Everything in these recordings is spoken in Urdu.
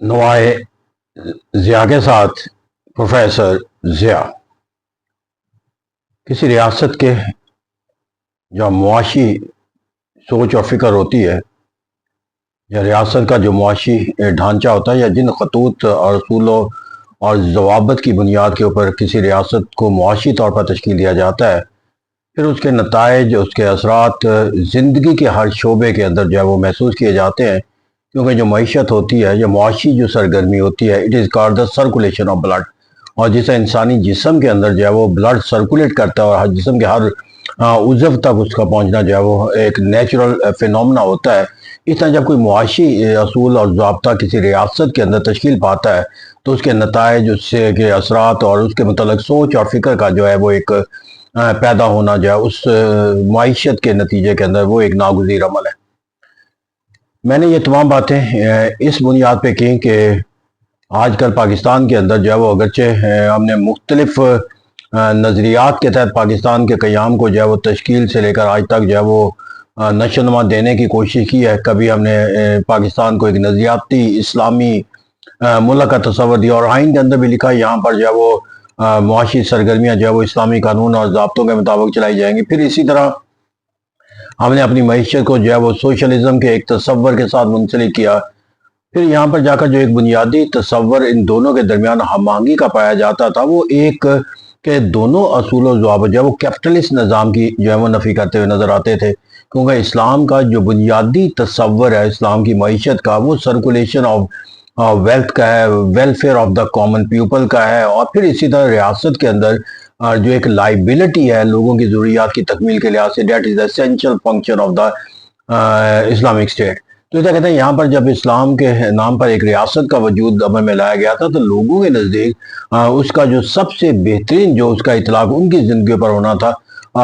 نوائے ضیاء کے ساتھ پروفیسر ضیاء کسی ریاست کے جو معاشی سوچ اور فکر ہوتی ہے یا ریاست کا جو معاشی ڈھانچہ ہوتا ہے یا جن خطوط اور اصولوں اور ضوابط کی بنیاد کے اوپر کسی ریاست کو معاشی طور پر تشکیل دیا جاتا ہے، پھر اس کے نتائج، اس کے اثرات زندگی کے ہر شعبے کے اندر جو ہے وہ محسوس کیے جاتے ہیں، کیونکہ جو معیشت ہوتی ہے یا معاشی جو سرگرمی ہوتی ہے، it is called the circulation of blood, اور جسے انسانی جسم کے اندر جو ہے وہ بلڈ سرکولیٹ کرتا ہے اور جسم کے ہر عضو تک اس کا پہنچنا جو ہے وہ ایک نیچرل فینومنا ہوتا ہے۔ اس طرح جب کوئی معاشی اصول اور ضابطہ کسی ریاست کے اندر تشکیل پاتا ہے تو اس کے نتائج، اس سے کے اثرات اور اس کے متعلق سوچ اور فکر کا جو ہے وہ ایک پیدا ہونا جو ہے اس معیشت کے نتیجے کے اندر وہ ایک ناگزیر عمل ہے۔ میں نے یہ تمام باتیں اس بنیاد پہ کی کہ آج کل پاکستان کے اندر جو ہے وہ اگرچہ ہم نے مختلف نظریات کے تحت پاکستان کے قیام کو جو ہے وہ تشکیل سے لے کر آج تک جو ہے وہ نشو و نما دینے کی کوشش کی ہے، کبھی ہم نے پاکستان کو ایک نظریاتی اسلامی ملک کا تصور دیا، اور آئین کے اندر بھی لکھا ہے یہاں پر جو ہے وہ معاشی سرگرمیاں جو ہے وہ اسلامی قانون اور ضابطوں کے مطابق چلائی جائیں گی۔ پھر اسی طرح ہم نے اپنی معیشت کو جو ہے وہ سوشلزم کے ایک تصور کے ساتھ منسلک کیا۔ پھر یہاں پر جا کر جو ایک بنیادی تصور ان دونوں کے درمیان ہم آہنگی کا پایا جاتا تھا، وہ ایک کہ دونوں اصول و ضوابط جو ہے وہ کیپٹلسٹ نظام کی جو ہے وہ نفی کرتے ہوئے نظر آتے تھے، کیونکہ اسلام کا جو بنیادی تصور ہے اسلام کی معیشت کا، وہ سرکولیشن آف ویلتھ کا ہے، welfare of the common people کا ہے، اور پھر اسی طرح ریاست کے اندر جو ایک لائبلٹی ہے لوگوں کی ضروریات کی تکمیل کے لحاظ سے، that is essential function of the Islamic state. تو اسے کہتے ہیں یہاں پر جب اسلام کے نام پر ایک ریاست کا وجود عمل میں لایا گیا تھا تو لوگوں کے نزدیک اس کا جو سب سے بہترین جو اس کا اطلاق ان کی زندگی پر ہونا تھا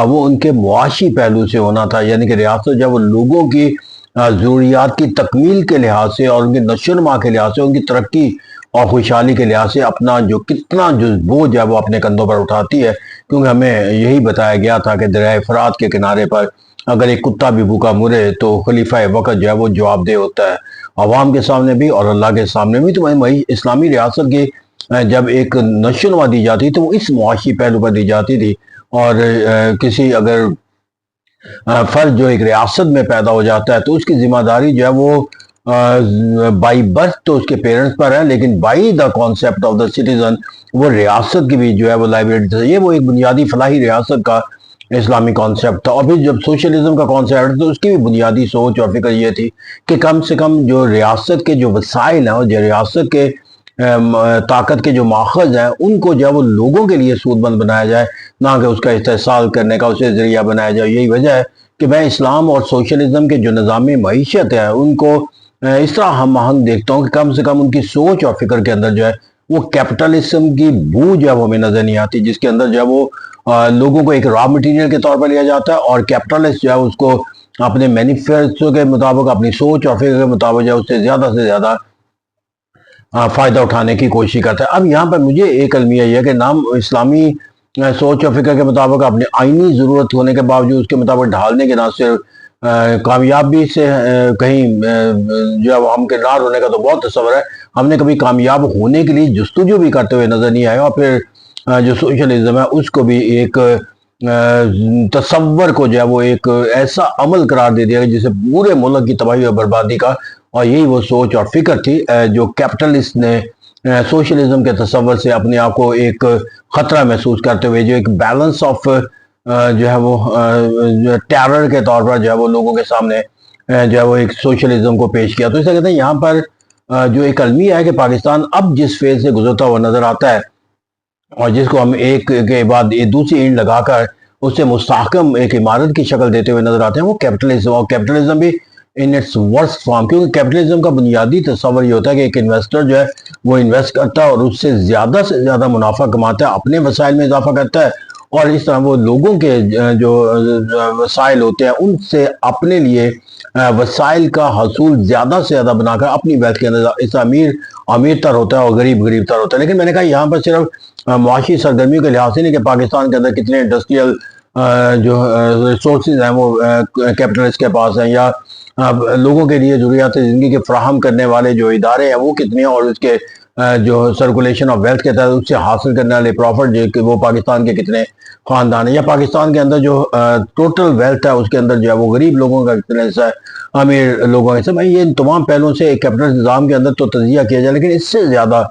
وہ ان کے معاشی پہلو سے ہونا تھا، یعنی کہ ریاست جب وہ لوگوں کی ضروریات کی تکمیل کے لحاظ سے اور ان کی نشو و نما کے لحاظ سے، ان کی ترقی اور خوشحالی کے لحاظ سے اپنا جو کتنا جو بوجھ ہے وہ اپنے کندھوں پر اٹھاتی ہے، کیونکہ ہمیں یہی بتایا گیا تھا کہ دریائے فرات کے کنارے پر اگر ایک کتا بھی بھوکا مرے تو خلیفہ وقت جو ہے وہ جواب دہ ہوتا ہے، عوام کے سامنے بھی اور اللہ کے سامنے بھی۔ تو اسلامی ریاست کی جب ایک نشو و نما دی جاتی تو وہ اس معاشی پہلو پر دی جاتی تھی، اور کسی اگر فرد جو ایک ریاست میں پیدا ہو جاتا ہے تو اس کی ذمہ داری جو ہے وہ بائی برتھ تو اس کے پیرنٹس پر ہے، لیکن by the concept of the citizen وہ ریاست کی بھی جو ہے وہ لائبلٹی ہے۔ یہ وہ ایک بنیادی فلاحی ریاست کا اسلامی کانسیپٹ تھا، اور پھر جب سوشلزم کا کانسیپٹ تو اس کی بھی بنیادی سوچ اور فکر یہ تھی کہ کم سے کم جو ریاست کے جو وسائل ہیں اور جو ریاست کے طاقت کے جو ماخذ ہیں ان کو جو ہے وہ لوگوں کے لیے سود مند بنایا جائے، نہ کہ اس کا استحصال کرنے کا اسے ذریعہ بنایا جائے۔ یہی وجہ ہے کہ میں اسلام اور سوشلزم کے جو نظام معیشت ہے ان کو اس طرح ہم آہنگ دیکھتا ہوں کہ کم سے کم ان کی سوچ اور فکر کے اندر جو ہے وہ کیپٹلزم کی بو جو ہے وہ ہمیں نظر نہیں آتی، جس کے اندر جو ہے وہ لوگوں کو ایک را مٹیریل کے طور پر لیا جاتا ہے، اور کیپٹلسٹ جو ہے اس کو اپنے مینیفیسٹو کے مطابق، اپنی سوچ اور فکر کے مطابق جو ہے اس سے زیادہ فائدہ اٹھانے کی کوشش کرتا ہے۔ اب یہاں پر مجھے ایک المیہ یہ ہے کہ نام اسلامی سوچ اور فکر کے مطابق اپنی آئینی ضرورت ہونے کے باوجود اس کے مطابق ڈھالنے کے نہ صرف کامیابی سے کہیں جو ہے ہم کنار ہونے کا تو بہت تصور ہے، ہم نے کبھی کامیاب ہونے کے لیے جستجو بھی کرتے ہوئے نظر نہیں آئے، اور پھر جو سوشلزم ہے اس کو بھی ایک تصور کو جو ہے وہ ایک ایسا عمل قرار دے دیا جسے پورے ملک کی تباہی اور بربادی کا، اور یہی وہ سوچ اور فکر تھی جو کیپٹلسٹ نے سوشلزم کے تصور سے اپنے آپ کو ایک خطرہ محسوس کرتے ہوئے جو ایک بیلنس آف جو ہے وہ ٹیرر کے طور پر جو ہے وہ لوگوں کے سامنے جو ہے وہ ایک سوشلزم کو پیش کیا۔ تو اسے کہتے ہیں یہاں پر جو ایک المیہ ہے کہ پاکستان اب جس فیز سے گزرتا ہوا نظر آتا ہے اور جس کو ہم ایک کے بعد ایک دوسری اینٹ لگا کر اس سے مستحکم ایک عمارت کی شکل دیتے ہوئے نظر آتے ہیں، وہ کیپٹلزم، اور کیپٹلزم بھی ان اٹس ورسٹ فارم، کیونکہ کیپٹلزم کا بنیادی تصور یہ ہوتا ہے کہ ایک انویسٹر جو ہے وہ انویسٹ کرتا ہے اور اس سے زیادہ منافع کماتا ہے، اپنے وسائل میں اضافہ کرتا ہے، اور اس طرح وہ لوگوں کے جو وسائل ہوتے ہیں ان سے اپنے لیے وسائل کا حصول زیادہ سے زیادہ بنا کر اپنی ویلتھ کے اندر اس امیر تر ہوتا ہے اور غریب تر ہوتا ہے۔ لیکن میں نے کہا یہاں پر صرف معاشی سرگرمیوں کے لحاظ سے نہیں کہ پاکستان کے اندر کتنے انڈسٹریل جو ریسورسز ہیں وہ کیپٹلسٹ کے پاس ہیں، یا لوگوں کے لیے ضروریات زندگی کے فراہم کرنے والے جو ادارے ہیں وہ کتنے ہیں، اور اس کے جو سرکولیشن آف ویلتھ کے تحت اس سے حاصل کرنے والے پروفٹ جو کہ وہ پاکستان کے کتنے خاندان ہیں، یا پاکستان کے اندر جو ٹوٹل ویلتھ ہے اس کے اندر جو ہے وہ غریب لوگوں کا کتنا حصہ ہے، امیر لوگوں کا حصہ. بھائی یہ تمام پہلوؤں سے ایک کیپٹل نظام کے اندر تو تجزیہ کیا جائے، لیکن اس سے زیادہ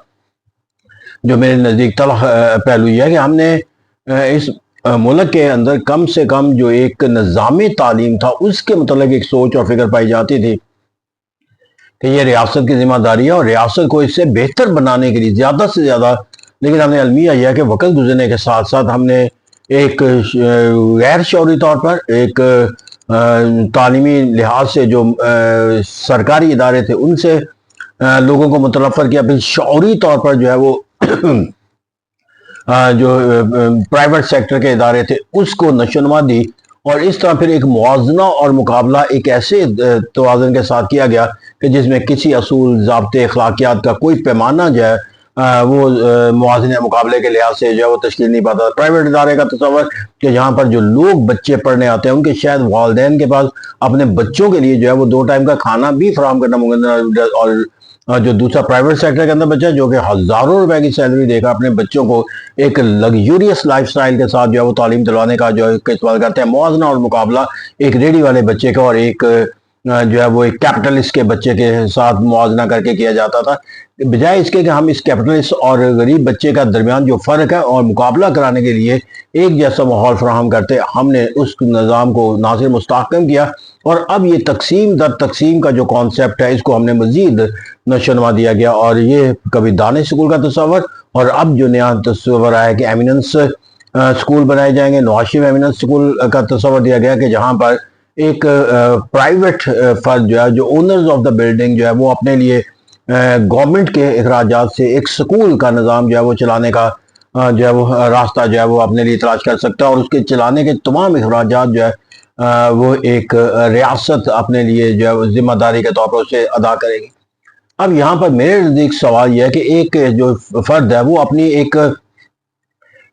جو میرے نزدیک تلخ پہلو یہ ہے کہ ہم نے اس ملک کے اندر کم سے کم جو ایک نظامی تعلیم تھا اس کے متعلق ایک سوچ اور فکر پائی جاتی تھی کہ یہ ریاست کی ذمہ داری ہے اور ریاست کو اس سے بہتر بنانے کے لیے زیادہ سے زیادہ. لیکن ہم نے المیہ یہ ہے کہ وقت گزرنے کے ساتھ ساتھ ہم نے ایک غیر شعوری طور پر ایک تعلیمی لحاظ سے جو سرکاری ادارے تھے ان سے لوگوں کو متنفر کیا، پھر شعوری طور پر جو ہے وہ جو پرائیویٹ سیکٹر کے ادارے تھے اس کو نشوونما دی، اور اس طرح پھر ایک موازنہ اور مقابلہ ایک ایسے توازن کے ساتھ کیا گیا کہ جس میں کسی اصول، ضابطے، اخلاقیات کا کوئی پیمانہ جو ہے وہ موازنہ مقابلے کے لحاظ سے جو ہے وہ تشکیل نہیں پاتا. پرائیویٹ ادارے کا تصور کہ جہاں پر جو لوگ بچے پڑھنے آتے ہیں ان کے شاید والدین کے پاس اپنے بچوں کے لیے جو ہے وہ 2 ٹائم کا کھانا بھی فراہم کرنا ممکن ہے، اور جو دوسرا پرائیویٹ سیکٹر کے اندر بچہ جو کہ ہزاروں روپے کی سیلری دے کر اپنے بچوں کو ایک لگزوریس لائف سٹائل کے ساتھ جو ہے وہ تعلیم دلوانے کا جو ہے استعمال کرتے ہیں. موازنہ اور مقابلہ ایک ریڈی والے بچے کا اور ایک جو ہے وہ ایک کیپٹلسٹ کے بچے کے ساتھ موازنہ کر کے کیا جاتا تھا، بجائے اس کے کہ ہم اس کیپٹلسٹ اور غریب بچے کا درمیان جو فرق ہے اور مقابلہ کرانے کے لیے ایک جیسا ماحول فراہم کرتے. ہم نے اس نظام کو نہ صرف مستحکم کیا، اور اب یہ تقسیم در تقسیم کا جو کانسیپٹ ہے اس کو ہم نے مزید نشوونما دیا گیا، اور یہ کبھی دانش سکول کا تصور، اور اب جو نیا تصور آیا کہ ایمیننس سکول بنائے جائیں گے. نواشیو ایمیننس سکول کا تصور دیا گیا کہ جہاں پر ایک پرائیویٹ فرد جو ہے، جو اونرز آف دا بلڈنگ جو ہے وہ اپنے لیے گورنمنٹ کے اخراجات سے ایک سکول کا نظام جو ہے وہ چلانے کا جو ہے وہ راستہ جو ہے وہ اپنے لیے تلاش کر سکتا ہے، اور اس کے چلانے کے تمام اخراجات جو ہے وہ ایک ریاست اپنے لیے جو ہے ذمہ داری کے طور پر اسے ادا کرے گی. اب یہاں پر میرے نزدیک سوال یہ ہے کہ ایک جو فرد ہے وہ اپنی ایک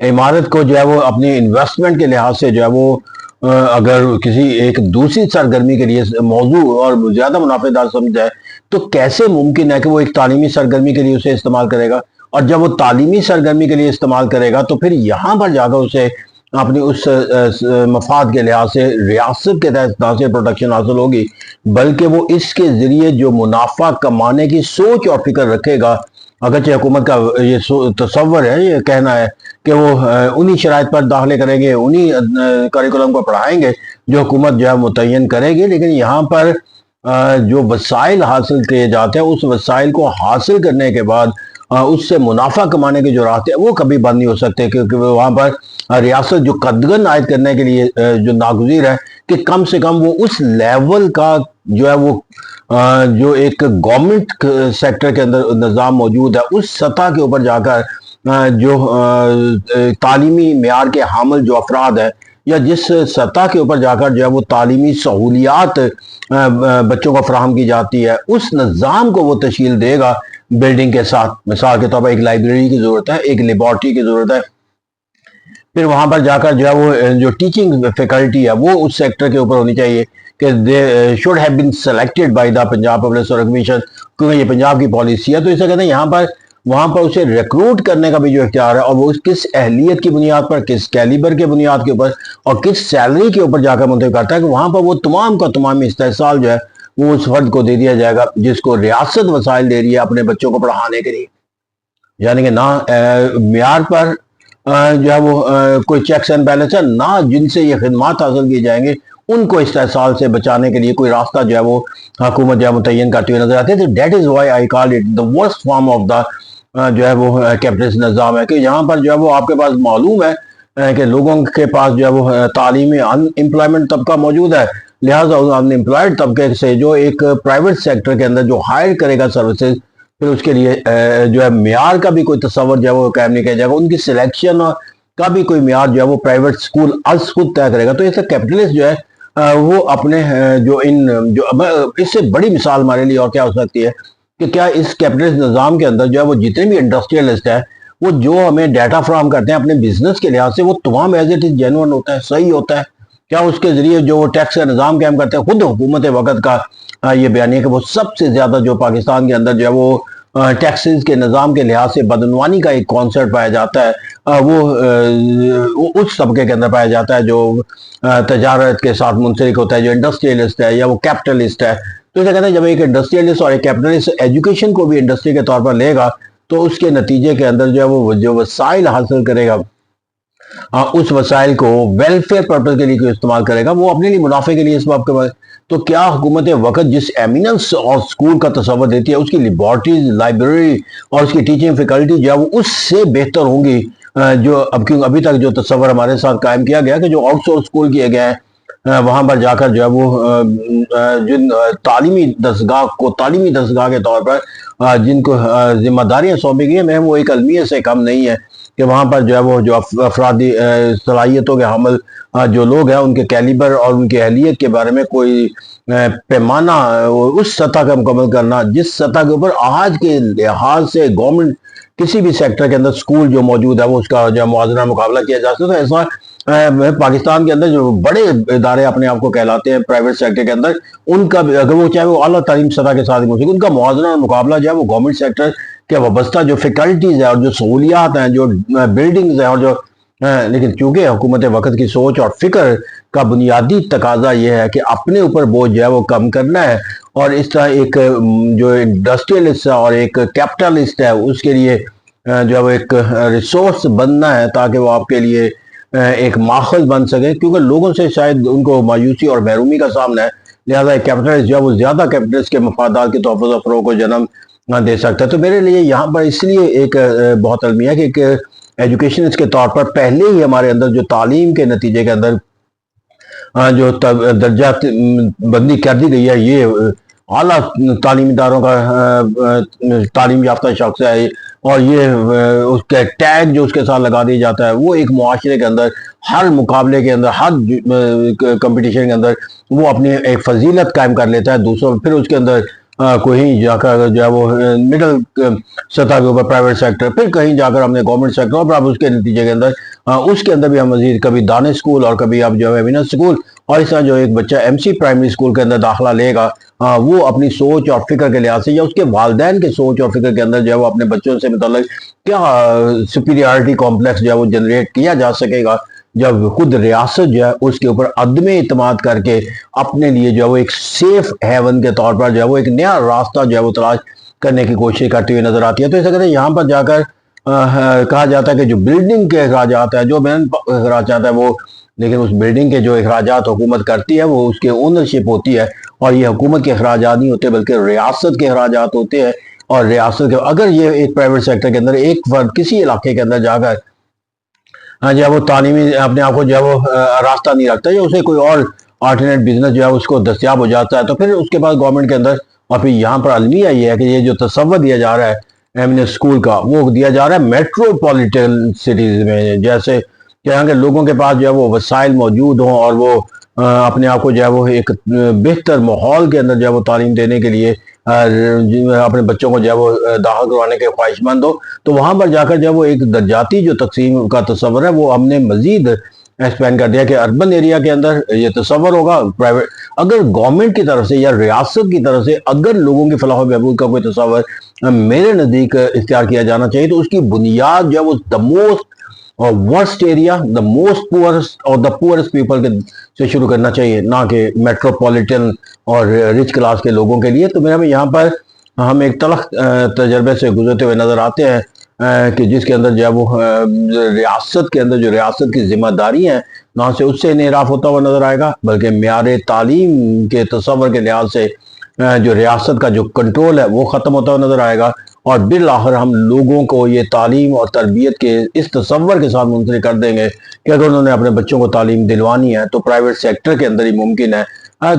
عمارت کو جو ہے وہ اپنی انویسٹمنٹ کے لحاظ سے جو ہے وہ اگر کسی ایک دوسری سرگرمی کے لیے موضوع اور زیادہ منافع دار سمجھا ہے تو کیسے ممکن ہے کہ وہ ایک تعلیمی سرگرمی کے لیے اسے استعمال کرے گا، اور جب وہ تعلیمی سرگرمی کے لیے استعمال کرے گا تو پھر یہاں پر جا کر اسے اپنی اس مفاد کے لحاظ سے ریاست کے تحت نہ صرف پروٹیکشن حاصل ہوگی بلکہ وہ اس کے ذریعے جو منافع کمانے کی سوچ اور فکر رکھے گا. اگرچہ حکومت کا یہ تصور ہے، یہ کہنا ہے کہ وہ انہی شرائط پر داخلے کریں گے، انہی کریکولم کو پڑھائیں گے جو حکومت جو ہے متعین کرے گی، لیکن یہاں پر جو وسائل حاصل کیے جاتے ہیں اس وسائل کو حاصل کرنے کے بعد اس سے منافع کمانے کے جو راستے ہیں وہ کبھی بند نہیں ہو سکتے، کیونکہ وہاں پر ریاست جو قدغن عائد کرنے کے لیے جو ناگزیر ہے کہ کم سے کم وہ اس لیول کا جو ہے وہ جو ایک گورنمنٹ سیکٹر کے اندر نظام موجود ہے اس سطح کے اوپر جا کر جو تعلیمی معیار کے حامل جو افراد ہیں یا جس سطح کے اوپر جا کر جو ہے وہ تعلیمی سہولیات بچوں کو فراہم کی جاتی ہے اس نظام کو وہ تشکیل دے گا بلڈنگ کے ساتھ. مثال کے طور پر ایک لائبریری کی ضرورت ہے، ایک لیبارٹری کی ضرورت ہے، پھر وہاں پر جا کر جو ہے وہ جو ٹیچنگ فیکلٹی ہے وہ اس سیکٹر کے اوپر ہونی چاہیے کہ they should have been selected by the Punjab public service commission, کیونکہ یہ پنجاب کی پالیسی ہے. تو اسے کہتے ہیں یہاں پر وہاں پر اسے ریکروٹ کرنے کا بھی جو اختیار ہے، اور وہ کس اہلیت کی بنیاد پر، کس کیلیبر کے بنیاد کے اوپر اور کس سیلری کے اوپر جا کر منتخب کرتا ہے کہ وہاں پر وہ تمام کا تمام استحصال جو ہے وہ اس فرد کو دے دیا جائے گا جس کو ریاست وسائل دے رہی ہے اپنے بچوں کو پڑھانے کے لیے. یعنی کہ نہ معیار پر جو ہے وہ کوئی چیکس اینڈ بیلنس ہے، نہ جن سے یہ خدمات حاصل کی جائیں گے ان کو استحصال سے بچانے کے لیے کوئی راستہ جو ہے وہ حکومت جو ہے متعین کرتی ہوئی نظر آتی ہے. تو that is why I call it the worst form of the جو ہے وہ کیپٹلسٹ نظام ہے کہ یہاں پر جو ہے وہ آپ کے پاس معلوم ہے کہ لوگوں کے پاس جو ہے وہ تعلیمی ان امپلائمنٹ طبقہ موجود ہے، لہٰذا ان امپلائڈ طبقے سے جو ایک پرائیویٹ سیکٹر کے اندر جو ہائر کرے گا سروسز، پھر اس کے لیے جو ہے معیار کا بھی کوئی تصور جو ہے وہ قائم نہیں کیا جائے گا، ان کی سلیکشن کا بھی کوئی معیار جو ہے وہ پرائیویٹ اسکول از خود طے کرے گا. تو ایسا کیپٹلسٹ جو ہے وہ اپنے جو اس سے بڑی مثال ہمارے لیے اور کیا ہو سکتی ہے کہ کیا اس کیپٹلسٹ نظام کے اندر جو ہے وہ جتنے بھی انڈسٹریلسٹ ہیں وہ جو ہمیں ڈیٹا فراہم کرتے ہیں اپنے بزنس کے لحاظ سے وہ تمام ایز اٹ از جینوئن ہوتا ہے، صحیح ہوتا ہے، کیا اس کے ذریعے جو وہ ٹیکس کا نظام قائم کرتے ہیں، خود حکومت وقت کا یہ بیان ہے کہ وہ سب سے زیادہ جو پاکستان کے اندر جو ہے وہ ٹیکسز کے نظام کے لحاظ سے بدعنوانی کا ایک کانسیپٹ پایا جاتا ہے، وہ اس طبقے کے اندر پایا جاتا ہے جو تجارت کے ساتھ منسلک ہوتا ہے، جو انڈسٹریلسٹ ہے یا وہ کیپٹلسٹ ہے۔ تو اسے کہتے ہیں جب ایک انڈسٹریلسٹ اور ایک کیپٹلسٹ ایجوکیشن کو بھی انڈسٹری کے طور پر لے گا تو اس کے نتیجے کے اندر جو ہے وہ جو وسائل حاصل کرے گا، اس وسائل کو ویلفیئر پرپز کے لیے استعمال کرے گا، وہ اپنے لیے منافع کے لیے اس باب کے بعد۔ تو کیا حکومت وقت جس ایمیننس اور سکول کا تصور دیتی ہے، اس کی لیبارٹریز، لائبریری اور اس کی ٹیچنگ فیکلٹی جو ہے وہ اس سے بہتر ہوں گی جو ابھی تک جو تصور ہمارے ساتھ قائم کیا گیا کہ جو آؤٹ سورس سکول کیے گئے ہیں، وہاں پر جا کر جو ہے وہ جن تعلیمی دستگاہ کے طور پر جن کو ذمہ داریاں سونپی گئی ہیں، میں وہ ایک المیہ سے کم نہیں ہے کہ وہاں پر جو ہے وہ جو افرادی صلاحیتوں کے حامل جو لوگ ہیں، ان کے کیلیبر اور ان کی اہلیت کے بارے میں کوئی پیمانہ اس سطح کا مکمل کرنا جس سطح کے اوپر آج کے لحاظ سے گورنمنٹ کسی بھی سیکٹر کے اندر سکول جو موجود ہے وہ اس کا جو موازنہ مقابلہ کیا جا سکتا ہے۔ ایسا پاکستان کے اندر جو بڑے ادارے اپنے آپ کو کہلاتے ہیں پرائیویٹ سیکٹر کے اندر، ان کا اگر وہ چاہے وہ اعلیٰ تعلیم سطح کے ساتھ ان کا موازنہ اور مقابلہ جو ہے وہ گورنمنٹ سیکٹر کے وابستہ جو فیکلٹیز ہیں اور جو سہولیات ہیں، جو بلڈنگز ہیں اور جو لیکن چونکہ حکومت وقت کی سوچ اور فکر کا بنیادی تقاضا یہ ہے کہ اپنے اوپر بوجھ جو ہے وہ کم کرنا ہے، اور اس طرح ایک جو انڈسٹریلسٹ ہے اور ایک کیپٹلسٹ ہے اس کے لیے جو ہے وہ ایک ریسورس بننا ہے تاکہ وہ آپ کے لیے ایک ماخذ بن سکے، کیونکہ لوگوں سے شاید ان کو مایوسی اور محرومی کا سامنا ہے، لہذا ایک کیپٹلسٹ جو ہے وہ زیادہ کیپٹلسٹ کے مفادات کے تحفظ و فروغ کو جنم دے سکتا ہے۔ تو میرے لیے یہاں پر اس لیے ایک بہت المیہ کہ ایک ایجوکیشنسٹ کے طور پر پہلے ہی ہمارے اندر جو تعلیم کے نتیجے کے اندر جو درجہ بندی کر دی گئی ہے، یہ اعلیٰ تعلیمی اداروں کا تعلیم یافتہ شخص ہے، اور یہ اس کے ٹیگ جو اس کے ساتھ لگا دیا جاتا ہے، وہ ایک معاشرے کے اندر ہر مقابلے کے اندر ہر کمپٹیشن کے اندر وہ اپنی ایک فضیلت قائم کر لیتا ہے دوسروں، پھر اس کے اندر کہیں جا کر جو ہے وہ مڈل سطح کے اوپر پرائیویٹ سیکٹر، پھر کہیں جا کر ہم نے گورنمنٹ سیکٹر، اور اب اس کے نتیجے کے اندر اس کے اندر بھی ہم مزید کبھی دانش سکول اور کبھی اب جو ہے ایمیننس سکول، اور اس طرح جو ایک بچہ ایم سی پرائمری سکول کے اندر داخلہ لے گا وہ اپنی سوچ اور فکر کے لحاظ سے یا اس کے والدین کے سوچ اور فکر کے اندر جو ہے وہ اپنے بچوں سے متعلق کیا سپیریارٹی کمپلیکس جو ہے وہ جنریٹ کیا جا سکے گا جب خود ریاست جو ہے اس کے اوپر عدم اعتماد کر کے اپنے لیے جو ہے وہ ایک سیف ہیون کے طور پر جو ہے وہ ایک نیا راستہ جو ہے وہ تلاش کرنے کی کوشش کرتی ہوئی نظر آتی ہے۔ تو ایسا کہتے ہیں یہاں پر جا کر کہا جاتا ہے کہ جو بلڈنگ کے اخراجات ہیں، جو مین اخراجات ہیں، وہ لیکن اس بلڈنگ کے جو اخراجات حکومت کرتی ہے وہ اس کے اونرشپ ہوتی ہے، اور یہ حکومت کے اخراجات نہیں ہوتے بلکہ ریاست کے اخراجات ہوتے ہیں، اور ریاست کے اگر یہ ایک پرائیویٹ سیکٹر کے اندر ایک فرد کسی علاقے کے اندر جا کر جو ہے وہ تعلیمی اپنے آپ کو جو ہے وہ راستہ نہیں رکھتا یا اسے کوئی اور آلٹرنیٹ بزنس جو ہے اس کو دستیاب ہو جاتا ہے، تو پھر اس کے بعد گورنمنٹ کے اندر اور پھر یہاں پر المیہ یہ ہے کہ یہ جو تصور دیا جا رہا ہے ایمیننس سکول کا، وہ دیا جا رہا ہے میٹروپولیٹن سٹیز میں، جیسے کہ یہاں کے لوگوں کے پاس جو ہے وہ وسائل موجود ہوں اور وہ اپنے آپ کو جو ہے وہ ایک بہتر ماحول کے اندر جو ہے وہ تعلیم دینے کے لیے اپنے بچوں کو جو ہے وہ داخل کروانے کے خواہش مند ہو، تو وہاں پر جا کر جو ہے وہ ایک درجاتی جو تقسیم کا تصور ہے وہ ہم نے مزید ایکسپینڈ کر دیا کہ اربن ایریا کے اندر یہ تصور ہوگا پرائیویٹ، اگر گورنمنٹ کی طرف سے یا ریاست کی طرف سے اگر لوگوں کی فلاح و بہبود کا کوئی تصور میرے نزدیک اختیار کیا جانا چاہیے تو اس کی بنیاد جو ہے وہ دا موسٹ اور worst area, the most poorest اور دا پورسٹ پیپل سے شروع کرنا چاہیے، نہ کہ میٹروپولیٹن اور رچ کلاس کے لوگوں کے لیے۔ تو میرا یہاں پر ہم ایک تلخ تجربے سے گزرتے ہوئے نظر آتے ہیں کہ جس کے اندر جو ہے وہ ریاست کے اندر جو ریاست کی ذمہ داری ہیں نہ سے اس سے انحراف ہوتا ہوا نظر آئے گا، بلکہ معیار تعلیم کے تصور کے لحاظ سے جو ریاست کا جو کنٹرول ہے وہ ختم ہوتا ہوا نظر آئے گا، اور بالآخر ہم لوگوں کو یہ تعلیم اور تربیت کے اس تصور کے ساتھ منسلک کر دیں گے کہ اگر انہوں نے اپنے بچوں کو تعلیم دلوانی ہے تو پرائیویٹ سیکٹر کے اندر ہی ممکن ہے۔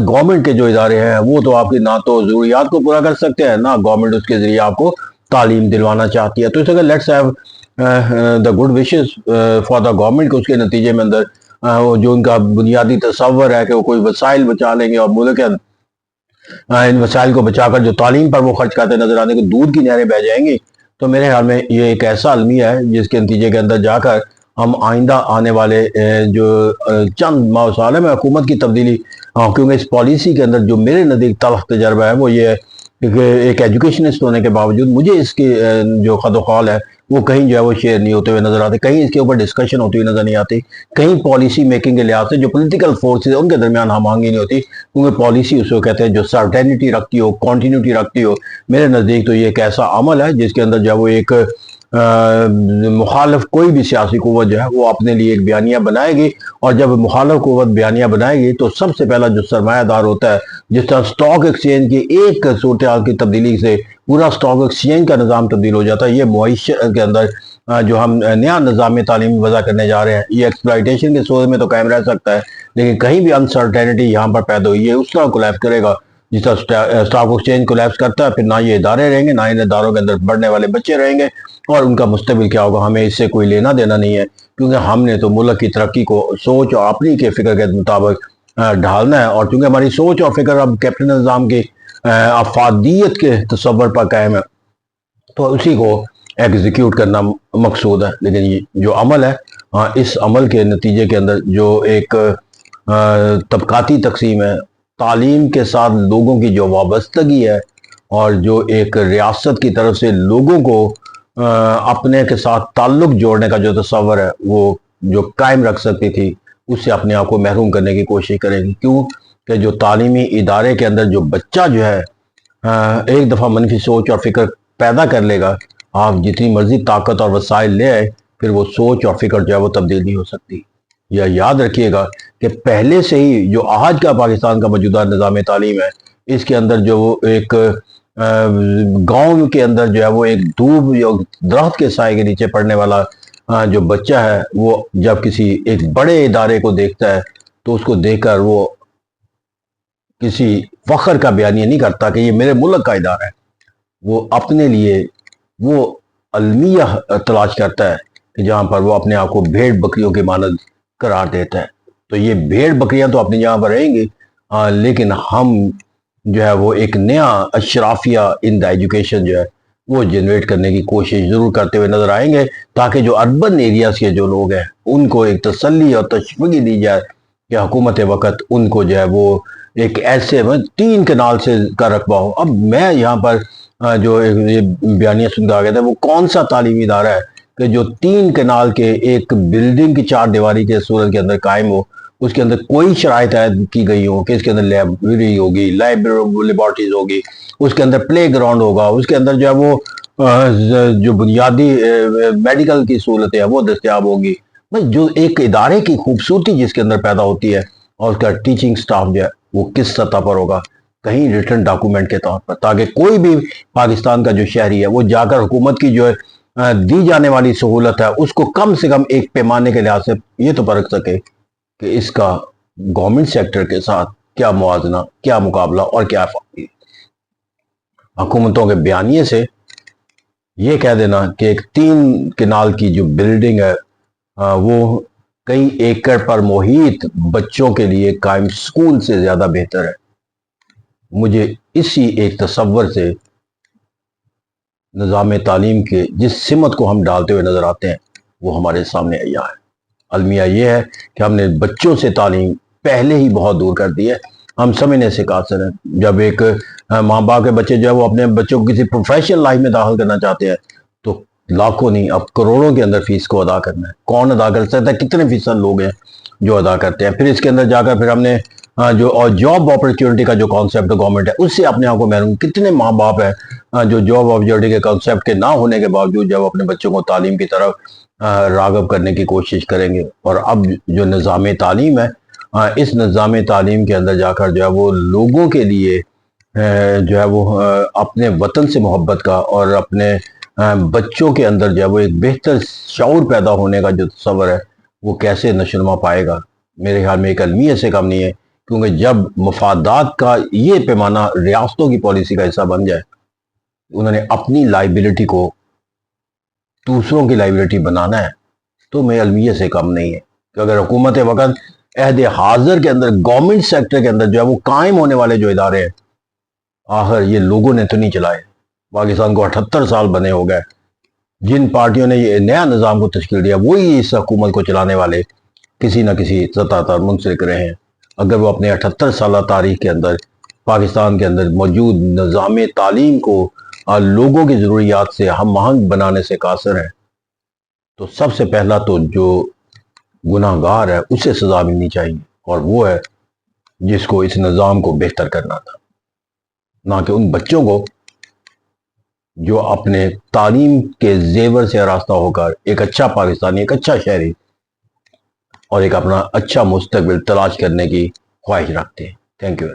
گورنمنٹ کے جو ادارے ہیں وہ تو آپ کی نہ تو ضروریات کو پورا کر سکتے ہیں، نہ گورنمنٹ اس کے ذریعے آپ کو تعلیم دلوانا چاہتی ہے۔ تو اس اگر let's have the good wishes for the government, اس کے نتیجے میں اندر جو ان کا بنیادی تصور ہے کہ وہ کوئی وسائل بچا لیں گے اور ملک ان وسائل کو بچا کر جو تعلیم پر وہ خرچ کرتے نظر آنے کو دودھ کی نہریں بہ جائیں گی، تو میرے خیال میں یہ ایک ایسا المیہ ہے جس کے نتیجے کے اندر جا کر ہم آئندہ آنے والے جو چند ماہ سال ہے میں حکومت کی تبدیلی، کیونکہ اس پالیسی کے اندر جو میرے نزدیک تلخ تجربہ ہے وہ یہ ہے کہ ایک ایجوکیشنسٹ ہونے کے باوجود مجھے اس کی جو خد و خال ہے وہ کہیں جو ہے وہ شیئر نہیں ہوتے ہوئے نظر آتے، کہیں اس کے اوپر ڈسکشن ہوتی ہوئی نظر نہیں آتی، کہیں پالیسی میکنگ کے لحاظ سے جو پولیٹیکل فورسز ان کے درمیان ہم آہنگی نہیں ہوتی، کیونکہ پالیسی اس کو کہتے ہیں جو سرٹینٹی رکھتی ہو، کنٹینیوٹی رکھتی ہو۔ میرے نزدیک تو یہ ایک ایسا عمل ہے جس کے اندر جو ہے وہ ایک مخالف کوئی بھی سیاسی قوت جو ہے وہ اپنے لیے ایک بیانیہ بنائے گی، اور جب مخالف قوت بیانیہ بنائے گی تو سب سے پہلا جو سرمایہ دار ہوتا ہے، جس طرح سٹاک ایکسچینج کی ایک صورتحال کی تبدیلی سے پورا سٹاک ایکسچینج کا نظام تبدیل ہو جاتا ہے، یہ معیشت کے اندر جو ہم نیا نظام تعلیمی وضع کرنے جا رہے ہیں یہ ایکسپلائٹیشن کے صورت میں تو قائم رہ سکتا ہے، لیکن کہیں بھی انسرٹینٹی یہاں پر پیدا ہوئی ہے اس طرح کولیپس کرے گا جس طرح سٹاک ایکسچینج کولیپس کرتا ہے، پھر نہ یہ ادارے رہیں گے، نہ ان اداروں کے اندر بڑھنے والے بچے رہیں گے، اور ان کا مستقبل کیا ہوگا ہمیں اس سے کوئی لینا دینا نہیں ہے، کیونکہ ہم نے تو ملک کی ترقی کو سوچ اور اپنی کے فکر کے مطابق ڈھالنا ہے، اور چونکہ ہماری سوچ اور فکر اب کیپٹن نظام کی افادیت کے تصور پر قائم ہے تو اسی کو ایگزیکیوٹ کرنا مقصود ہے، لیکن یہ جو عمل ہے اس عمل کے نتیجے کے اندر جو ایک طبقاتی تقسیم ہے، تعلیم کے ساتھ لوگوں کی جو وابستگی ہے، اور جو ایک ریاست کی طرف سے لوگوں کو اپنے کے ساتھ تعلق جوڑنے کا جو تصور ہے وہ جو قائم رکھ سکتی تھی اس سے اپنے آپ کو محروم کرنے کی کوشش کرے گی، کیوں کہ جو تعلیمی ادارے کے اندر جو بچہ جو ہے ایک دفعہ منفی سوچ اور فکر پیدا کر لے گا، آپ جتنی مرضی طاقت اور وسائل لے آئے پھر وہ سوچ اور فکر جو ہے وہ تبدیل نہیں ہو سکتی۔ یا یاد رکھیے گا کہ پہلے سے ہی جو آج کا پاکستان کا موجودہ نظام تعلیم ہے اس کے اندر جو ایک گاؤں کے اندر جو ہے وہ ایک دھوپ یا درخت کے سائے کے نیچے پڑھنے والا جو بچہ ہے وہ جب کسی ایک بڑے ادارے کو دیکھتا ہے تو اس کو دیکھ کر وہ کسی فخر کا بیانیہ نہیں کرتا کہ یہ میرے ملک کا ادارہ ہے، وہ اپنے لیے وہ المیہ تلاش کرتا ہے کہ جہاں پر وہ اپنے آپ کو بھیڑ بکریوں کی مانند قرار دیتا ہے۔ تو یہ بھیڑ بکریاں تو اپنی جگہ پر رہیں گی، لیکن ہم جو ہے وہ ایک نیا اشرافیہ ان دا ایجوکیشن جو ہے وہ جنریٹ کرنے کی کوشش ضرور کرتے ہوئے نظر آئیں گے، تاکہ جو اربن ایریاز کے جو لوگ ہیں ان کو ایک تسلی اور تشویقی دی جائے کہ حکومت وقت ان کو جو ہے وہ ایک ایسے 3 کنال سے کا رقبہ ہو۔ اب میں یہاں پر جو یہ بیانیہ سن کے آ گیا تھا وہ کون سا تعلیمی ادارہ ہے کہ جو 3 کنال کے ایک بلڈنگ کی 4 دیواری کے صورت کے اندر قائم ہو، اس کے اندر کوئی شرائط عائد کی گئی ہو کہ اس کے اندر لائبریری ہوگی، لیبارٹریز ہوگی، اس کے اندر پلے گراؤنڈ ہوگا، اس کے اندر جو ہے وہ جو بنیادی میڈیکل کی سہولتیں ہیں وہ دستیاب ہوگی، بس جو ایک ادارے کی خوبصورتی جس کے اندر پیدا ہوتی ہے اور اس کا ٹیچنگ سٹاف جو ہے وہ کس سطح پر ہوگا، کہیں ریٹرن ڈاکومنٹ کے طور پر، تاکہ کوئی بھی پاکستان کا جو شہری ہے وہ جا کر حکومت کی جو دی جانے والی سہولت ہے اس کو کم سے کم ایک پیمانے کے لحاظ سے یہ تو پرکھ سکے کہ اس کا گورنمنٹ سیکٹر کے ساتھ کیا موازنہ، کیا مقابلہ اور کیا فائدہ۔ حکومتوں کے بیانیے سے یہ کہہ دینا کہ ایک 3 کنال کی جو بلڈنگ ہے وہ کئی ایکڑ پر محیط بچوں کے لیے قائم سکول سے زیادہ بہتر ہے، مجھے اسی ایک تصور سے نظام تعلیم کے جس سمت کو ہم ڈالتے ہوئے نظر آتے ہیں وہ ہمارے سامنے آیا ہے۔ المیہ یہ ہے کہ ہم نے بچوں سے تعلیم پہلے ہی بہت دور کر دی ہے، ہم سمجھنے سے قاصر ہیں۔ جب ایک ماں باپ کے بچے جو ہے وہ اپنے بچوں کو کسی پروفیشنل لائف میں داخل کرنا چاہتے ہیں تو لاکھوں نہیں اب کروڑوں کے اندر فیس کو ادا کرنا ہے، کون ادا کر سکتا ہے، کتنے فیصد لوگ ہیں جو ادا کرتے ہیں، پھر اس کے اندر جا کر پھر ہم نے جو جاب اپرچونٹی کا جو کانسیپٹ گورنمنٹ ہے اس سے اپنے آپ کو محروم، کتنے ماں باپ ہیں جو جاب اپرچونٹی کے کانسیپٹ کے نہ ہونے کے باوجود جب اپنے بچوں کو تعلیم کی طرف راغب کرنے کی کوشش کریں گے۔ اور اب جو نظام تعلیم ہے اس نظام تعلیم کے اندر جا کر جو ہے وہ لوگوں کے لیے جو ہے وہ اپنے وطن سے محبت کا اور اپنے بچوں کے اندر جو ہے وہ ایک بہتر شعور پیدا ہونے کا جو تصور ہے وہ کیسے نشوونما پائے گا، میرے خیال میں ایک المیہ سے کم نہیں ہے، کیونکہ جب مفادات کا یہ پیمانہ ریاستوں کی پالیسی کا حصہ بن جائے، انہوں نے اپنی لائبلٹی کو دوسروں کی لائبلٹی بنانا ہے تو میں المیہ سے کم نہیں ہے کہ اگر حکومت وقت عہد حاضر کے اندر گورنمنٹ سیکٹر کے اندر جو ہے وہ قائم ہونے والے جو ادارے ہیں آخر یہ لوگوں نے تو نہیں چلائے، پاکستان کو 78 سال بنے ہو گئے، جن پارٹیوں نے یہ نیا نظام کو تشکیل دیا وہی اس حکومت کو چلانے والے کسی نہ کسی سطح پر منسلک رہے ہیں. اگر وہ اپنے 78 سالہ تاریخ کے اندر پاکستان کے اندر موجود نظام تعلیم کو لوگوں کی ضروریات سے ہم آہنگ بنانے سے قاصر ہے تو سب سے پہلا تو جو گناہ گار ہے اسے سزا ملنی چاہیے، اور وہ ہے جس کو اس نظام کو بہتر کرنا تھا، نہ کہ ان بچوں کو جو اپنے تعلیم کے زیور سے آراستہ ہو کر ایک اچھا پاکستانی، ایک اچھا شہری اور ایک اپنا اچھا مستقبل تلاش کرنے کی خواہش رکھتے ہیں. Thank you.